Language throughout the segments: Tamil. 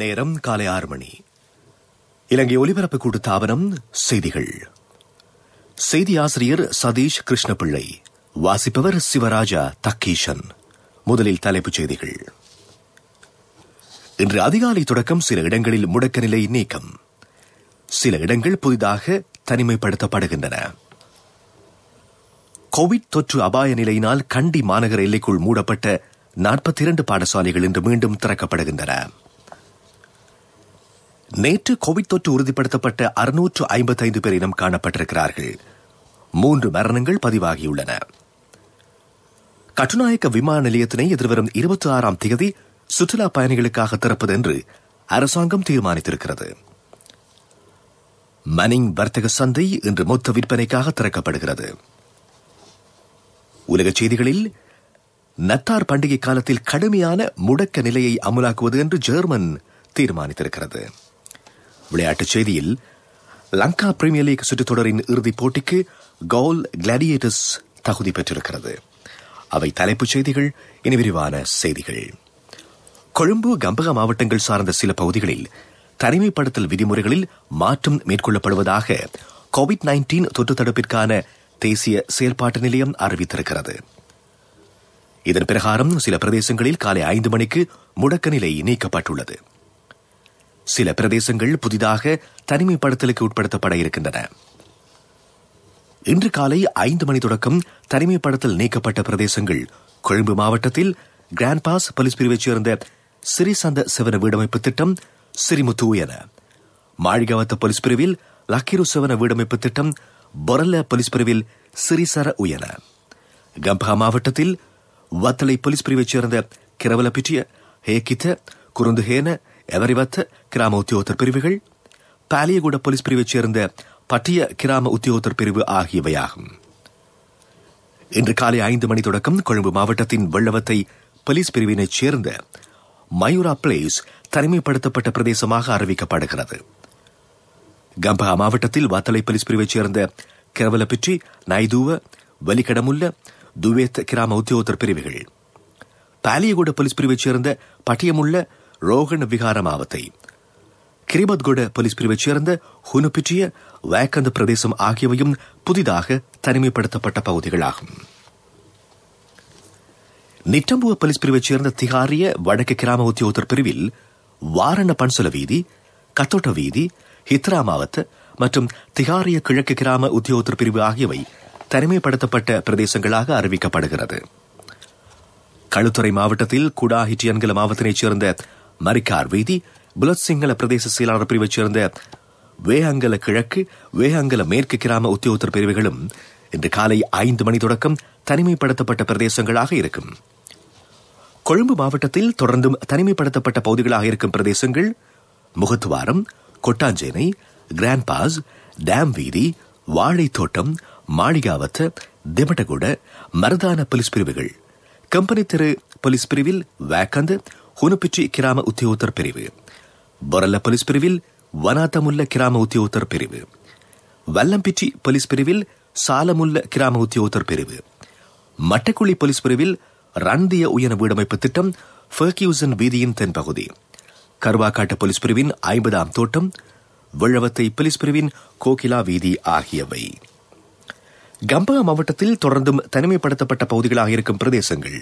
நேரம் காலை 6 மணி. இலங்கை ஒலிபரப்பு கூட்டு தாபனம் செய்திகள். செய்தி ஆசிரியர் சதீஷ் கிருஷ்ணபிள்ளை. வாசிப்பவர் சிவராஜா தக்கீஷன். முதலில் தலைப்புச் செய்திகள். இன்று அதிகாலை தொடக்கம் சில இடங்களில் முடக்க நிலை நீக்கம். சில இடங்கள் புதிதாக தனிமைப்படுத்தப்படுகின்றன. கோவிட் தொற்று அபாய நிலையினால் கண்டி மாநகர எல்லைக்குள் மூடப்பட்ட 42 பாடசாலைகள் இன்று மீண்டும் திறக்கப்படுகின்றன. நேற்று கோவிட் தொற்று உறுதிப்படுத்தப்பட்ட 655 பேர் இனம் காணப்பட்டிருக்கிறார்கள். 3 மரணங்கள் பதிவாகியுள்ளன. கட்டுநாயக்க விமான நிலையத்தினை எதிர்வரும் 26ஆம் தேதி சுற்றுலா பயணிகளுக்காக திறப்பது என்று அரசாங்கம் தீர்மானித்திருக்கிறது. மனிங் வர்த்தக சந்தை இன்று மொத்த விற்பனைக்காக திறக்கப்படுகிறது. உலகச் செய்திகளில் நத்தார் பண்டிகை காலத்தில் கடுமையான முடக்க நிலையை அமலாக்குவது என்று ஜெர்மன் தீர்மானித்திருக்கிறது. விளையாட்டுச் செய்தியில் லங்கா பிரீமியர் லீக் சுற்றுத் தொடரின் இறுதிப் போட்டிக்கு கோல் கிளாடியேட்டர்ஸ் தகுதி பெற்றிருக்கிறது. அவை தலைப்புச் செய்திகள். இனி விரிவான செய்திகள். கொழும்பு, கம்பகா மாவட்டங்கள் சார்ந்த சில பகுதிகளில் தனிமைப்படுத்தல் விதிமுறைகளில் மாற்றம் மேற்கொள்ளப்படுவதாக கோவிட்-19 தொற்று தடுப்பிற்கான தேசிய செயல்பாட்டு நிலையம் அறிவித்திருக்கிறது. இதன் பிரகாரம் சில பிரதேசங்களில் காலை 5 மணிக்கு முடக்க நிலை நீக்கப்பட்டுள்ளது. சில பிரதேசங்கள் புதிதாக தனிமைப்படுத்தலுக்கு உட்படுத்தப்பட இருக்கின்றன. இன்று காலை 5 மணி தொடக்கம் தனிமைப்படுத்தல் நீக்கப்பட்ட பிரதேசங்கள் கொழும்பு மாவட்டத்தில் கிராண்ட் பாஸ் போலீஸ் பிரிவைச் சேர்ந்த சிறிசந்த செவன வீடமைப்பு திட்டம் சிறிமுத்து என, மாளிகாவத்த போலீஸ் பிரிவில் லக்கிரு செவன வீடமைப்பு திட்டம் பொரல்ல போலீஸ் பிரிவில் சிறிசர உயன, கம்பஹா மாவட்டத்தில் வத்தளை போலீஸ் பிரிவைச் சேர்ந்த கிரவலப்பிட்டிய, ஹேகித்த, குருந்துஹேன, எவரிவத்த கிராம உத்தியோகத்தர் பிரிவுகள், பாலியகுட போலீஸ் பிரிவைச் சேர்ந்த பட்டிய கிராம உத்தியோகத்தர் பிரிவு ஆகியவையாகும். இன்று காலை 5 மணி தொடக்கம் கொழும்பு மாவட்டத்தின் வெள்ளவத்தை போலீஸ் பிரிவினைச் சேர்ந்த மயூரா பிளேஸ் தனிமைப்படுத்தப்பட்ட பிரதேசமாக அறிவிக்கப்படுகிறது. கம்பஹா மாவட்டத்தில் வத்தளை போலீஸ் பிரிவைச் சேர்ந்த கிரவலப்பிட்டி, நைதூவ, வலிகடமுல்ல, துவேத் கிராம உத்தியோகத்தர் பிரிவுகள், பாலியகுட போலீஸ் பிரிவைச் சேர்ந்த பட்டியமுள்ள ரோகன் விகார மாவத்தை, கிரிபத்குட போலீஸ் பிரிவைச் சேர்ந்த ஹுனுபிட்டிய, வேக்கந்த பிரதேசம் ஆகியவையும் புதிதாக தனிமைப்படுத்தப்பட்ட பகுதிகளாகும். நிட்டம்புவ போலீஸ் பிரிவைச் சேர்ந்த திகாரிய வடக்கு கிராம உத்தியோகத்தர் பிரிவில் வாரண பன்சல வீதி, கத்தோட்ட வீதி, ஹித்ரா மாவட்ட மற்றும் திகாரிய கிழக்கு கிராம உத்தியோகத்தர் பிரிவு ஆகியவை தனிமைப்படுத்தப்பட்ட பிரதேசங்களாக அறிவிக்கப்படுகிறது. களுத்துறை மாவட்டத்தில் குடா ஹிட்டியன்கல மாவட்டத்தைச் சேர்ந்த மரிக்கார் வீதி, புலத் சிங்கள பிரதேச செயலாளர் பிரிவைச் சேர்ந்த வேஹங்கல கிழக்கு, வேஹங்கல மேற்கு கிராம உத்தியோகத்தர் பிரிவுகளும் இன்று காலை 5 மணி தொடக்கம் தனிமைப்படுத்தப்பட்ட பிரதேசங்களாக இருக்கும். கொழும்பு மாவட்டத்தில் தொடர்ந்தும் தனிமைப்படுத்தப்பட்ட பகுதிகளாக இருக்கும் பிரதேசங்கள் முகத்துவாரம், கொட்டாஞ்சேனை, கிராண்ட் பாஸ், டேம் வீதி, வாழைத்தோட்டம், மாளிகாவத்த, திமட்டகுட, மருதான போலீஸ் பிரிவுகள், கம்பெனி தெரு போலீஸ் பிரிவில் வேக்கந்த, ஹுனுபிச்சி கிராம உத்தியோகத்தர் பிரிவு, பொரல்ல போலீஸ் பிரிவில் வனாத்தமுல்ல கிராம உத்தியோகத்தர் பிரிவு, வல்லம்பிச்சி போலீஸ் பிரிவில் சாலமுல்ல கிராம உத்தியோகத்தர் பிரிவு, மட்டக்குழி போலீஸ் பிரிவில் ரன்திய உயன வீடமைப்பு திட்டம் ஃபர்கியூசன் வீதியின் தென்பகுதி, கருவாக்காட்டு போலீஸ் பிரிவின் 50ஆம் தோட்டம், வெள்ளவத்தை போலீஸ் பிரிவின் கோகிலா வீதி ஆகியவை. கம்பஹா மாவட்டத்தில் தொடர்ந்தும் தனிமைப்படுத்தப்பட்ட பகுதிகளாக இருக்கும் பிரதேசங்கள்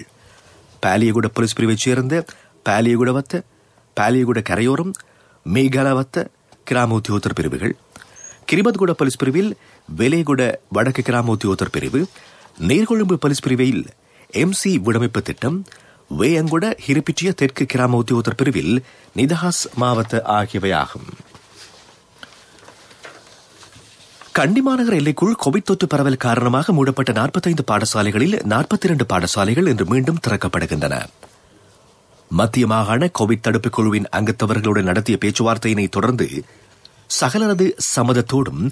பாலியகுட போலீஸ் பிரிவைச் சேர்ந்த பாலியகுடவத்த, பாலியகுட கரையோரம், மேகாலவத்த கிராம உத்தியோகத்தர் பிரிவுகள், கிரிபத்குட போலீஸ் பிரிவில் வெலேகுட வடக்கு கிராம உத்தியோகத்தர் பிரிவு, நீர்கொழும்பு போலீஸ் பிரிவில் MC வீடமைப்பு திட்டம், வேயங்குட ஹிரிப்பிட்டிய தெற்கு கிராம உத்தியோகத்தர் பிரிவில் நிதஹாஸ் மாவட்ட ஆகியவையாகும். கண்டி மாநகர எல்லைக்குள் கோவிட் தொற்று பரவல் காரணமாக மூடப்பட்ட 45 பாடசாலைகளில் 42 பாடசாலைகள் இன்று மீண்டும் திறக்கப்படுகின்றன. மத்திய மாகாண கோவிட் தடுப்புக் குழுவின் அங்கத்தவர்களுடன் நடத்திய பேச்சுவார்த்தையினை தொடர்ந்து சகலரது சம்மதத்தோடும்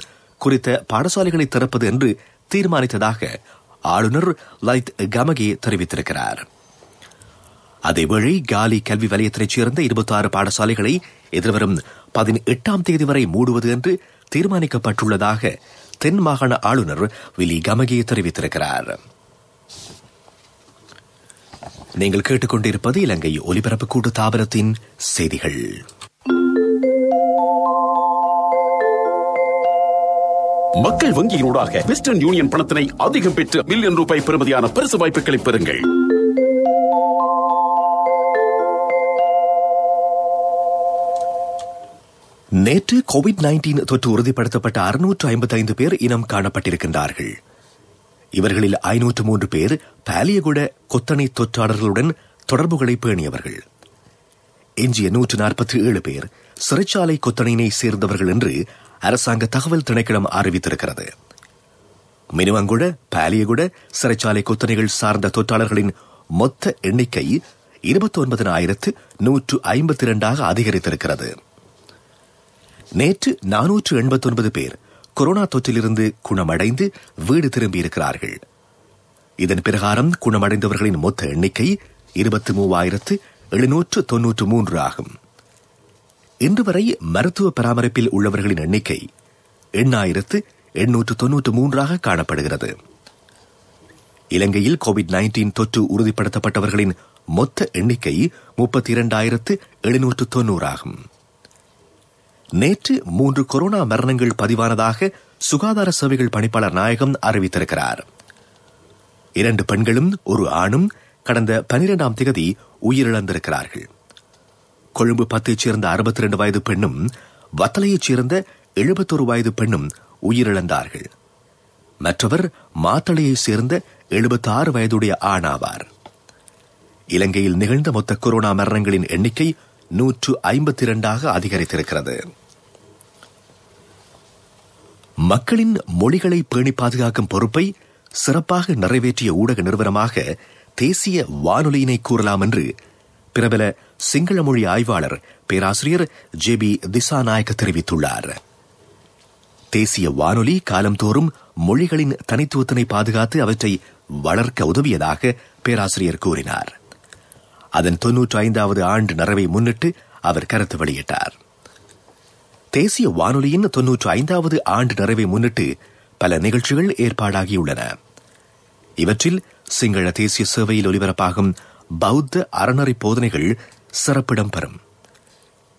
குறித்த பாடசாலைகளை திறப்பது என்று தீர்மானித்ததாக ஆளுநர் லலித் கமகே தெரிவித்திருக்கிறார். அதேவேளை காலி கல்வி வலயத்தினைச் சேர்ந்த 26 பாடசாலைகளை எதிர்வரும் 18ஆம் தேதி வரை மூடுவது என்று தீர்மானிக்கப்பட்டுள்ளதாக தென் மாகாண ஆளுநர் விலி கமகே தெரிவித்திருக்கிறார். நீங்கள் கேட்டுக்கொண்டிருப்பது இலங்கை ஒலிபரப்பு கூட்டு தாபனத்தின் செய்திகள். மக்கள் வங்கியினூடாக வெஸ்டர்ன் யூனியன் பணத்தினை அதிகம் பெற்று மில்லியன் ரூபாய் பெறுமதியான பரிசு வாய்ப்புகளை பெறுங்கள். நேற்று கோவிட்-19 தொற்று உறுதிப்படுத்தப்பட்ட 655 பேர் இனம் காணப்பட்டிருக்கின்றார்கள். இவர்களில் 503 பேர் பாலியகுட கொத்தணை தொற்றாளர்களுடன் தொடர்புகளை பேணியவர்கள். எஞ்சிய 147 பேர் சிறைச்சாலை கொத்தணையினை சேர்ந்தவர்கள் என்று அரசாங்க தகவல் திணைக்களம் அறிவித்திருக்கிறது. மினுவங்குட பாலியகுட சிறைச்சாலை கொத்தணைகள் சார்ந்த தொற்றாளர்களின் மொத்த எண்ணிக்கை 29,152 அதிகரித்திருக்கிறது. நேற்று 489 பேர் கொரோனா தொற்றிலிருந்து குணமடைந்து வீடு திரும்பியிருக்கிறார்கள். இதன் பிரகாரம் குணமடைந்தவர்களின் மொத்த எண்ணிக்கை 23,793 ஆகும். இன்று வரை மருத்துவ பராமரிப்பில் உள்ளவர்களின் எண்ணிக்கை 8,893 காணப்படுகிறது. இலங்கையில் கோவிட்-19 தொற்று உறுதிப்படுத்தப்பட்டவர்களின் மொத்த எண்ணிக்கை 32,790 ஆகும். நேற்று 3 கொரோனா மரணங்கள் பதிவானதாக சுகாதார சேவைகள் பணிப்பாளர் நாயகம் அறிவித்திருக்கிறார். 2 பெண்களும் ஒரு ஆணும் கடந்த 12ஆம் தேதி உயிரிழந்திருக்கிறார்கள். கொழும்பு 10ஐச் சேர்ந்த 62 வயது பெண்ணும் வத்தளையைச் சேர்ந்த 71 வயது பெண்ணும் உயிரிழந்தார்கள். மற்றவர் மாத்தளையைச் சேர்ந்த 76 வயதுடைய ஆணாவார். இலங்கையில் நிகழ்ந்த மொத்த கொரோனா மரணங்களின் எண்ணிக்கை 152 அதிகரித்திருக்கிறது. மக்களின் மொழிகளை பேணி பாதுகாக்கும் பொறுப்பை சிறப்பாக நிறைவேற்றிய ஊடக நிறுவனமாக தேசிய வானொலியினை கூறலாம் என்று பிரபல சிங்கள மொழி ஆய்வாளர் பேராசிரியர் ஜே.பி. திசாநாயக்க தெரிவித்துள்ளார். தேசிய வானொலி காலந்தோறும் மொழிகளின் தனித்துவத்தினை பாதுகாத்து அவற்றை வளர்க்க உதவியதாக பேராசிரியர் கூறினார். அதன் 95வது ஆண்டு நிறைவை முன்னிட்டு அவர் கருத்து வெளியிட்டார். தேசிய வானொலியின் 95வது ஆண்டு நிறைவை முன்னிட்டு பல நிகழ்ச்சிகள் ஏற்பாடாகியுள்ளன. இவற்றில் சிங்கள தேசிய சேவையில் ஒலிபரப்பாகும் பௌத்த அறநெறி போதனைகள் சிறப்பிடம் பெறும்.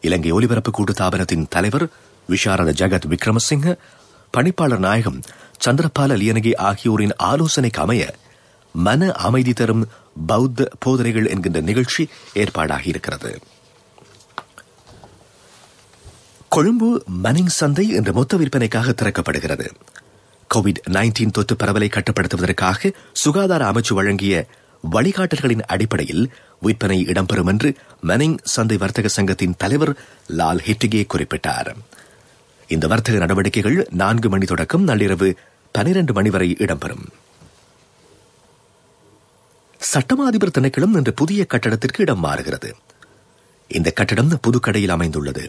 இலங்கை ஒலிபரப்பு கூட்டுத்தாபனத்தின் தலைவர் விஷாரத ஜகத் விக்ரமசிங்க, பணிப்பாளர் நாயகம் சந்திரபால லியனகி ஆகியோரின் ஆலோசனைக்கு அமைய மன அமைதி தரும் பௌத்த போதனைகள் என்கின்ற நிகழ்ச்சி ஏற்பாடாகியிருக்கிறது. கொழும்பு மனிங் சந்தை என்ற மொத்த விற்பனைக்காக திறக்கப்படுகிறது. கோவிட்-19 தொற்று பரவலை கட்டுப்படுத்துவதற்காக சுகாதார அமைச்சு வழங்கிய வழிகாட்டல்களின் அடிப்படையில் விற்பனை இடம்பெறும் என்று மனிங் சந்தை வர்த்தக சங்கத்தின் தலைவர் லால் ஹிட்டிகே குறிப்பிட்டார். இந்த வர்த்தக நடவடிக்கைகள் 4 மணி தொடக்கம் நள்ளிரவு 12 மணி வரை இடம்பெறும். சட்டமா அதிபர் திணைக்களம் என்ற புதிய கட்டடத்திற்கு இடம் மாறுகிறது. இந்த கட்டடம் புதுக்கடையில் அமைந்துள்ளது.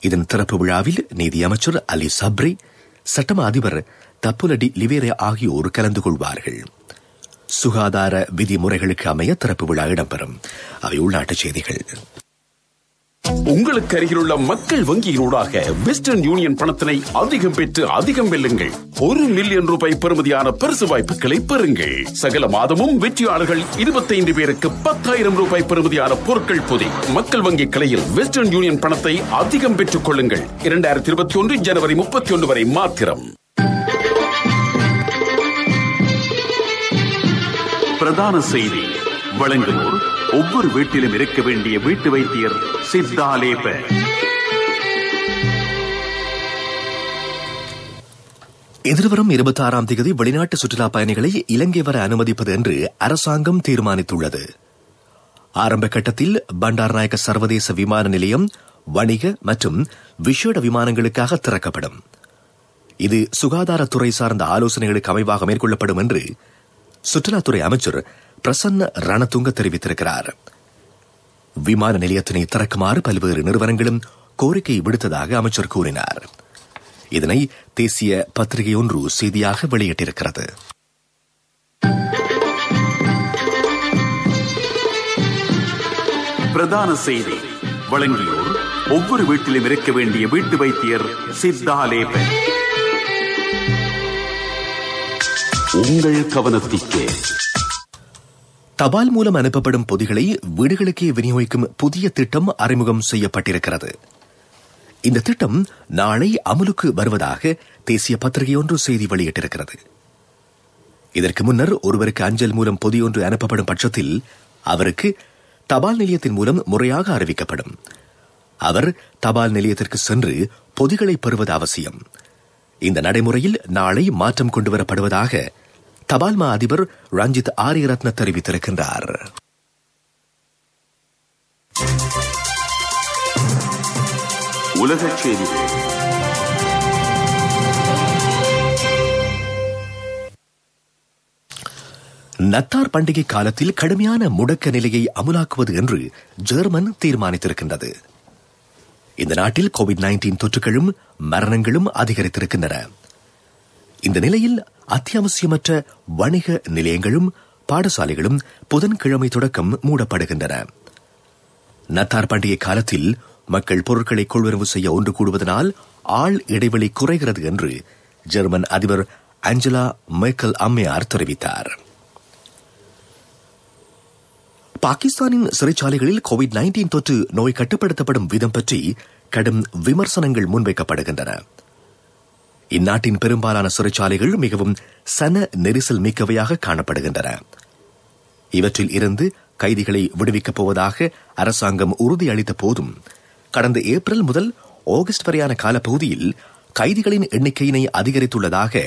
இதன் திறப்பு விழாவில் நீதி அமைச்சர் அலி சப்ரி, சட்டமா அதிபர் தப்புலடி லிவேரே ஆகியோர் கலந்து கொள்வார்கள். சுகாதார விதிமுறைகளுக்கு அமைய திறப்பு விழா இடம்பெறும். அவை உள்நாட்டுச் செய்திகள். உங்களுக்கு அருகிலுள்ள மக்கள் வங்கியினூடாக வெஸ்டர்ன் யூனியன் பணத்தினை அதிகம் பெற்று அதிகம் வெல்லுங்கள். 1 மில்லியன் ரூபாய் பெறுமதியான பரிசு வாய்ப்புகளை பெறுங்கள். சகல மாதமும் வெற்றியாளர்கள் 25 பேருக்கு 10,000 ரூபாய் பெறுமதியான பொருட்கள் பொதி. மக்கள் வங்கி கிளையில் வெஸ்டர்ன் யூனியன் பணத்தை அதிகம் பெற்றுக் கொள்ளுங்கள். 2021 ஜனவரி 31 வரை மாத்திரம். பிரதான செய்தி வழங்குவோர் ஒவ்வொரு வீட்டிலும் இருக்க வேண்டிய வீட்டு வைத்தியர் சித்தாலேப. எதிர்வரும் 26ஆம் தேதி வெளிநாட்டு சுற்றுலா பயணிகளை இலங்கை வர அனுமதிப்பது என்று அரசாங்கம் தீர்மானித்துள்ளது. ஆரம்ப கட்டத்தில் பண்டாரநாயக்க சர்வதேச விமான நிலையம் வணிக மற்றும் விசேட விமானங்களுக்காக திறக்கப்படும். இது சுகாதாரத்துறை சார்ந்த ஆலோசனைகளுக்கு அமைவாக மேற்கொள்ளப்படும் என்று சுற்றுலாத்துறை அமைச்சர் பிரசன்ன ரணதுங்க தெரிவித்திருக்கிறார். விமான நிலையத்தினை திறக்குமாறு பல்வேறு நிறுவனங்களும் கோரிக்கை விடுத்ததாக அமைச்சர் கூறினார். இதனை தேசிய பத்திரிகை ஒன்று செய்தியாக வெளியிட்டிருக்கிறது. பிரதான செய்தி வழங்கியோர் ஒவ்வொரு வீட்டிலும் இருக்க வேண்டிய வீட்டு வைத்தியர் சித்தாலேப. உங்கள் கவனத்திற்கு தபால் மூலம் அனுப்பப்படும் பொதிகளை வீடுகளுக்கே விநியோகிக்கும் புதிய திட்டம் அறிமுகம் செய்யப்பட்டிருக்கிறது. இந்த திட்டம் நாளை அமலுக்கு வருவதாக தேசிய பத்திரிகை ஒன்று செய்தி வெளியிட்டிருக்கிறது. இதற்கு முன்னர் ஒருவருக்கு அஞ்சல் மூலம் பொதி ஒன்று அனுப்பப்படும் பட்சத்தில் அவருக்கு தபால் நிலையத்தின் மூலம் முறையாக அறிவிக்கப்படும். அவர் தபால் நிலையத்திற்கு சென்று பொதிகளை பெறுவது அவசியம். இந்த நடைமுறையில் நாளை மாற்றம் கொண்டுவரப்படுவதாக தபால் மா அதிபர் ரஞ்சித் ஆரியரத்ன தெரிவித்திருக்கின்றார். உலகச் செய்திகள். நத்தார் பண்டிகை காலத்தில் கடுமையான முடக்க நிலையை அமுலாக்குவது என்று ஜெர்மன் தீர்மானித்திருக்கின்றது. இந்த நாட்டில் கோவிட்-19 தொற்றுகளும் மரணங்களும் அதிகரித்திருக்கின்றன. இந்த நிலையில் அத்தியாவசியமற்ற வணிக நிலையங்களும் பாடசாலைகளும் புதன்கிழமை தொடக்கம் மூடப்படுகின்றன. நத்தார் பண்டிகை காலத்தில் மக்கள் பொருட்களை கொள்வனவு செய்ய ஒன்று கூடுவதனால் ஆள் இடைவெளி குறைகிறது என்று ஜெர்மன் அதிபர் ஆஞ்சலா மெர்க்கல் அம்மையார் தெரிவித்தார். பாகிஸ்தானின் சிறைச்சாலைகளில் கோவிட்-19 தொற்று நோய் கட்டுப்படுத்தப்படும் விதம் பற்றி கடும் விமர்சனங்கள் முன்வைக்கப்படுகின்றன. இந்நாட்டின் பெரும்பாலான சிறைச்சாலைகள் மிகவும் சன நெரிசல் மிக்கவையாக காணப்படுகின்றன. இவற்றில் இருந்து கைதிகளை விடுவிக்கப் போவதாக அரசாங்கம் உறுதியளித்த போதும் கடந்த ஏப்ரல் முதல் ஆகஸ்ட் வரையான காலப்பகுதியில் கைதிகளின் எண்ணிக்கையினை அதிகரித்துள்ளதாக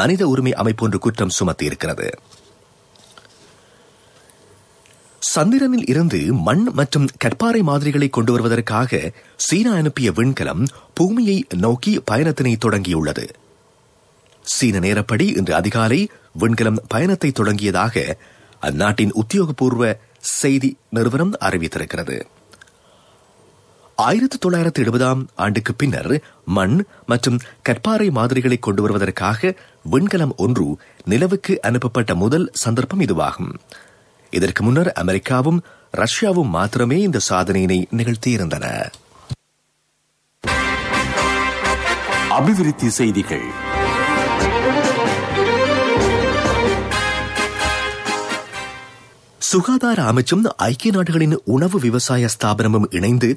மனித உரிமை அமைப்பு ஒன்று குற்றம் சுமத்தியிருக்கிறது. சந்திரனில் இருந்து மண் மற்றும் கற்பாறை மாதிரிகளை கொண்டு வருவதற்காக சீனா அனுப்பிய விண்கலம் பூமியை நோக்கி பயணத்தினை தொடங்கியுள்ளது. சீன நேரப்படி இன்று அதிகாலை விண்கலம் பயணத்தை தொடங்கியதாக அந்நாட்டின் உத்தியோகபூர்வ செய்தி நிறுவனம் அறிவித்திருக்கிறது. 1970ஆம் ஆண்டுக்கு பின்னர் மண் மற்றும் கற்பாறை மாதிரிகளை கொண்டு வருவதற்காக விண்கலம் ஒன்று நிலவுக்கு அனுப்பப்பட்ட முதல் சந்தர்ப்பம் இதுவாகும். இதற்கு முன்னர் அமெரிக்காவும் ரஷ்யாவும் மாத்திரமே இந்த சாதனையினை நிகழ்த்தியிருந்தன. அபிவிருத்தி செய்திகள். சுகாதார அமைச்சும் ஐக்கிய நாடுகளின் உணவு விவசாய ஸ்தாபனமும் இணைந்து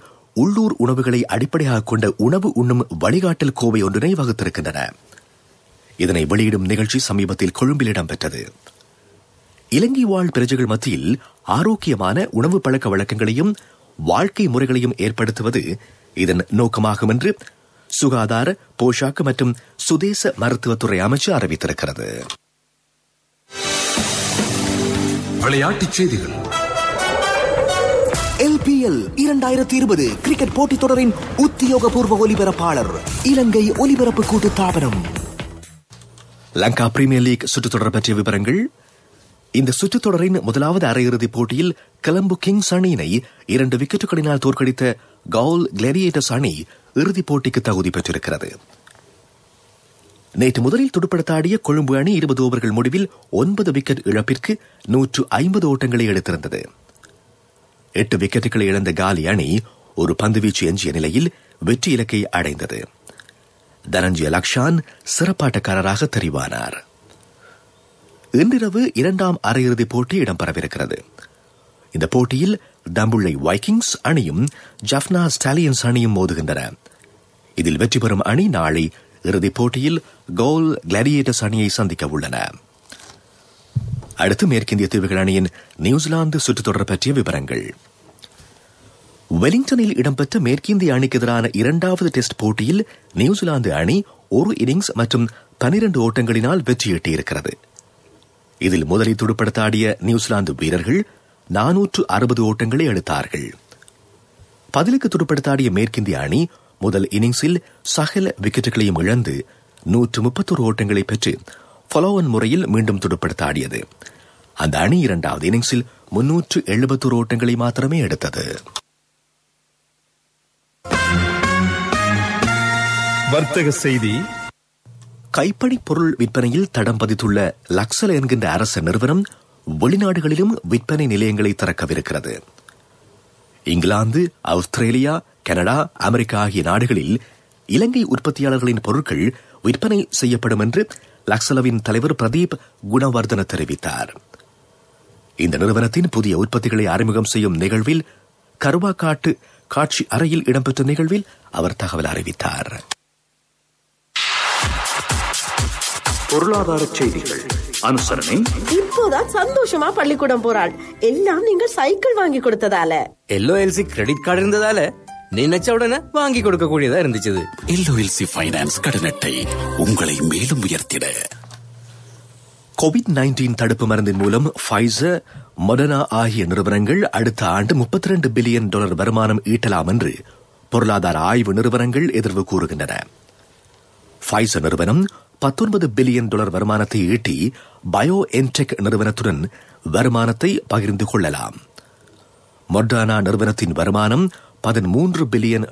உள்ளூர் உணவுகளை அடிப்படையாக கொண்ட உணவு உண்ணும் வழிகாட்டல் கோவை ஒன்றினை வகுத்திருக்கின்றன. இதனை வெளியிடும் நிகழ்ச்சி சமீபத்தில் கொழும்பில் இடம்பெற்றது. இலங்கை வாழ் பிரஜைகள் மத்தியில் ஆரோக்கியமான உணவு பழக்க வழக்கங்களையும் வாழ்க்கை முறைகளையும் ஏற்படுத்துவது இதன் நோக்கமாகும் என்று சுகாதார, போஷாக்கு மற்றும் சுதேச மருத்துவத்துறை அமைச்சு அறிவித்திருக்கிறது. விளையாட்டுச் செய்திகள். LPL 2020 கிரிக்கெட் போட்டித் தொடரின் உத்தியோகபூர்வ ஒலிபரப்பாளர் இலங்கை ஒலிபரப்பு கூட்டு தாபனம். லங்கா பிரீமியர் லீக் சுற்றுத்தொடர் பற்றிய விவரங்கள். இந்த சுற்றுத்தொடரின் முதலாவது அரையிறுதிப் போட்டியில் கொலம்பு கிங்ஸ் அணியினை 2 விக்கெட்டுகளினால் தோற்கடித்த கவுல் கிளாடியேட்டர்ஸ் அணி இறுதிப் போட்டிக்கு தகுதி பெற்றிருக்கிறது. நேற்று முதலில் துடுப்படுத்தாடிய கொழும்பு அணி 20 ஓவர்கள் முடிவில் 9 விக்கெட் இழப்பிற்கு 150 ஓட்டங்களை எடுத்திருந்தது. 8 விக்கெட்டுகளை இழந்த காலி அணி ஒரு பந்துவீச்சு எஞ்சிய நிலையில் வெற்றி இலக்கை அடைந்தது. தனஞ்சய லக்ஷான் சிறப்பாட்டக்காரராக தெரிவானார். இன்றிரவு 2ஆம் அரையிறுதிப் போட்டி இடம்பெறவிருக்கிறது. இந்த போட்டியில் தம்புள்ளை வைக்கிங்ஸ் அணியும் ஜப்னா ஸ்டாலியன்ஸ் அணியும் மோதுகின்றன. இதில் வெற்றி பெறும் அணி நாளை இறுதிப் போட்டியில் கவுல் கிளாடியேட்டர்ஸ் அணியை சந்திக்க உள்ளன. அடுத்து மேற்கிந்திய தீவுகள் அணியின் நியூசிலாந்து சுற்றுத்தொடர் பற்றிய விவரங்கள். வெலிங்டனில் இடம்பெற்ற மேற்கிந்திய அணிக்கு எதிரான 2வது டெஸ்ட் போட்டியில் நியூசிலாந்து அணி 1 இன்னிங்ஸ் மற்றும் 12 ஓட்டங்களினால் வெற்றியீட்டியிருக்கிறது. இதில் முதலில் துடுப்படுத்தாடிய நியூசிலாந்து வீரர்கள் 460 ஓட்டங்களை எடுத்தார்கள். பதிலுக்கு துடுப்படுத்தாடிய மேற்கிந்திய அணி முதல் இன்னிங்ஸில் சகல விக்கெட்டுகளையும் இழந்து 131 ஓட்டங்களை பெற்று ஃபாலோவன் முறையில் மீண்டும் துடுப்படுத்தாடியது. அந்த அணி 2வது இன்னிங்ஸில் 371 ஓட்டங்களை மாத்திரமே எடுத்தது. வர்த்தக செய்தி. கைப்பணிப் பொருள் விற்பனையில் தடம் பதித்துள்ள லக்சல் என்கின்ற அரசு நிறுவனம் வெளிநாடுகளிலும் விற்பனை நிலையங்களை திறக்கவிருக்கிறது. இங்கிலாந்து, ஆஸ்திரேலியா, கனடா, அமெரிக்கா ஆகிய நாடுகளில் இலங்கை உற்பத்தியாளர்களின் பொருட்கள் விற்பனை செய்யப்படும் என்று லக்சலவின் தலைவர் பிரதீப் குணவர்தன தெரிவித்தார். இந்த நிறுவனத்தின் புதிய உற்பத்திகளை அறிமுகம் செய்யும் நிகழ்வில் கருவாக்காட்டு காட்சி அறையில் இடம்பெற்ற நிகழ்வில் அவர் தகவல் அறிவித்தார். பொருளாதார செய்திகள் அனுசரணை. இப்போதான் சந்தோஷமா பள்ளிக்கூடம் போறாள். எல்லாம் நீங்கள் சைக்கிள் வாங்கி கொடுத்ததால. LOLC கிரெடிட் கார்டு இருந்ததால நினைச்ச உடனே வாங்கி கொடுக்க கூடியதா இருந்துச்சு. LOLC ஃபைனான்ஸ் கடன் அட்டை உங்களை மேலும் உயர்த்திட. COVID-19 தடுப்பு மருந்தின் மூலம் ஃபைசர், மொடர்னா ஆகிய நிறுவனங்கள் அடுத்த ஆண்டு $32 பில்லியன் வருமானம் ஈட்டலாம் என்று பொருளாதார ஆய்வு நிறுவனங்கள் எதிர்வு கூறுகின்றன. ஃபைசர் நிறுவனம் $19 பில்லியன் வருமானத்தை ஈட்டி BioNTech நிறுவனத்துடன் வருமானத்தை பகிர்ந்து கொள்ளலாம். மொடர்னா நிறுவனத்தின் வருமானம் $13 பில்லியன்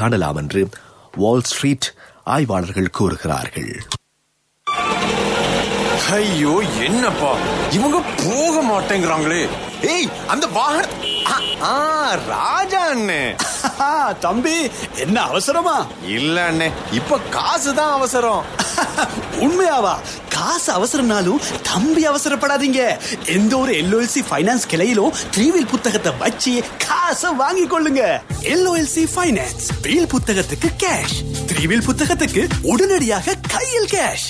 தாண்டலாம் என்று வால் ஸ்ட்ரீட் ஆய்வாளர்கள் கூறுகிறார்கள். ஐயோ என்னப்பா இவங்க போக மாட்டேங்கிறாங்களே. ஏய் அந்த வாகனம் ராஜா அண்ணே. தம்பி என்ன அவசரமா? இல்ல அண்ணே, இப்ப காசு தான் அவசரம். உண்மையாவா? காசு அவசரம்னாலும் தம்பி அவசரப்படாதீங்க. எந்த ஒரு LOLC ஃபைனான்ஸ் கிளையிலும் 3-வீல் புத்தகத்தை வச்சு காசை வாங்கி கொள்ளுங்க. LOLC ஃபைனான்ஸ் வீல் புத்தகத்துக்கு கேஷ், 3-வீல் புத்தகத்துக்கு உடனடியாக கையில் கேஷ்.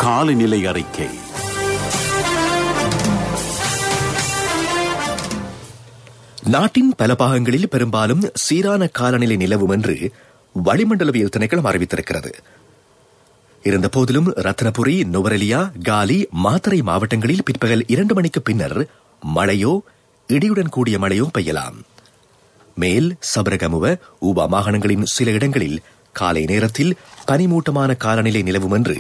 காலநிலை அறிக்கை. நாட்டின் பல பாகங்களில் பெரும்பாலும் சீரான காலநிலை நிலவும் என்று வளிமண்டலவியல் திணைக்களம் அறிவித்திருக்கிறது. இருந்தபோதிலும் ரத்னபுரி, நுவரெலியா, காலி, மாத்தறை மாவட்டங்களில் பிற்பகல் 2 மணிக்கு பின்னர் மழையோ இடியுடன் கூடிய மழையோ பெய்யலாம். மேல் சபரகமுவ, ஊபா மாகாணங்களின் சில இடங்களில் காலை நேரத்தில் பனிமூட்டமான காலநிலை நிலவும் என்று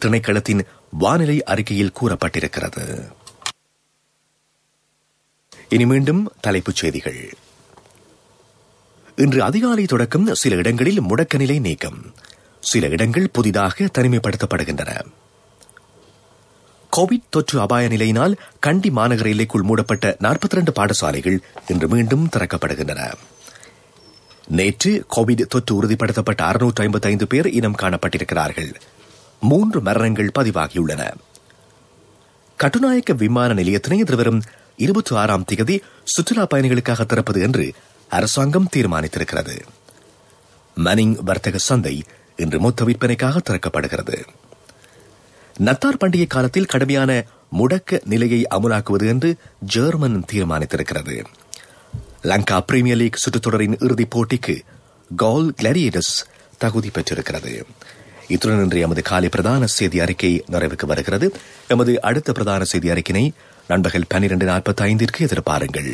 திணைக்களத்தின் வானிலை அறிக்கையில் கூறப்பட்டிருக்கிறது. இனி மீண்டும் தலைப்புச் செய்திகள். இன்று அதிகாலை தொடக்கம் சில இடங்களில் முடக்க நிலை நீக்கம், சில இடங்கள் புதிதாக தனிமைப்படுத்தப்படுகின்றன. கோவிட் தொற்று அபாய நிலையினால் கண்டி மாநகர எல்லைக்குள் மூடப்பட்ட 42 பாடசாலைகள் இன்று மீண்டும் திறக்கப்படுகின்றன. நேற்று கோவிட் தொற்று உறுதிப்படுத்தப்பட்ட 655 பேர் இனம் காணப்பட்டிருக்கிறார்கள். 3 மரணங்கள் பதிவாகியுள்ளன. கட்டுநாயக்க விமான நிலையத்தினை எதிர்வரும் 26ஆம் தேதி சுற்றுலா பயணிகளுக்காக திறப்பது என்று அரசாங்கம் தீர்மானித்திருக்கிறது. மனிங் வர்த்தக சந்தை இன்று மொத்த விற்பனைக்காக திறக்கப்படுகிறது. நத்தார் பண்டிகை காலத்தில் கடுமையான முடக்க நிலையை அமுலாக்குவது என்று ஜெர்மன் தீர்மானித்திருக்கிறது. லங்கா பிரீமியர் லீக் சுற்றுத்தொடரின் இறுதிப் போட்டிக்கு கோல் கிளாடியேட்டர்ஸ் தகுதி பெற்றிருக்கிறது. இத்துடன் இன்று எமது காலை பிரதான செய்தி அறிக்கை நிறைவுக்கு வருகிறது. எமது அடுத்த பிரதான செய்தி அறிக்கையை நண்பகல் 12:45 எதிர்பாருங்கள்.